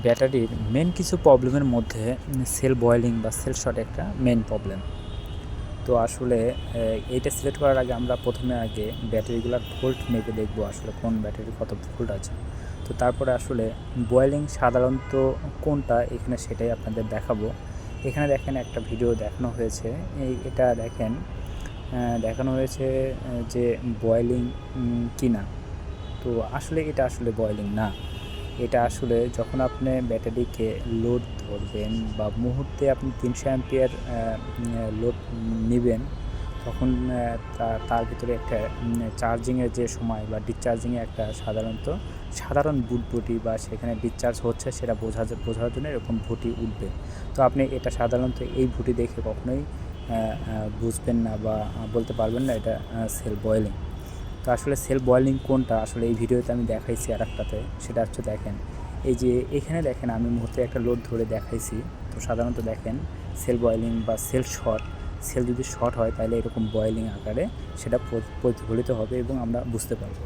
ব্যাটারির মেন কিছু প্রবলেমের মধ্যে সেল বয়েলিং বা সেল শর্ট একটা মেন প্রবলেম। তো আসলে এইটা সিলেক্ট করার আগে আমরা প্রথমে ব্যাটারিগুলোর ভোল্ট মেপে দেখব আসলে কোন ব্যাটারির কত ভোল্ট আছে। তো তারপরে আসলে বয়েলিং সাধারণত কোনটা এখানে সেটাই আপনাদের দেখাবো। এখানে দেখেন একটা ভিডিও দেখানো হয়েছে, এটা দেখেন দেখানো হয়েছে যে বয়েলিং কিনা। তো আসলে এটা আসলে বয়েলিং না, এটা আসলে যখন আপনি ব্যাটারিকে লোড ধরবেন বা মুহূর্তে আপনি 300 অ্যাম্পিয়ার লোড নেবেন, তখন তার ভিতরে একটা চার্জিংয়ের যে সময় বা ডিসচার্জিংয়ে একটা সাধারণ বুটবুটি বা সেখানে ডিসচার্জ হচ্ছে সেটা বোঝার জন্য এরকম ভুটি উঠবে। তো আপনি এটা সাধারণত এই ভুটি দেখে কখনোই বুঝবেন না বা বলতে পারবেন না এটা সেল বয়েলিং। তো আসলে সেল বয়েলিং কোনটা আসলে এই ভিডিওতে আমি দেখাইছি আরেকটাতে, সেটা হচ্ছে দেখেন এই যে এখানে দেখেন আমি মুহূর্তে একটা লোড ধরে দেখাইছি। তো সাধারণত দেখেন সেল বয়েলিং বা সেল যদি শর্ট হয় তাহলে এরকম বয়েলিং আকারে সেটা প্রতিফলিত হবে এবং আমরা বুঝতে পারবো।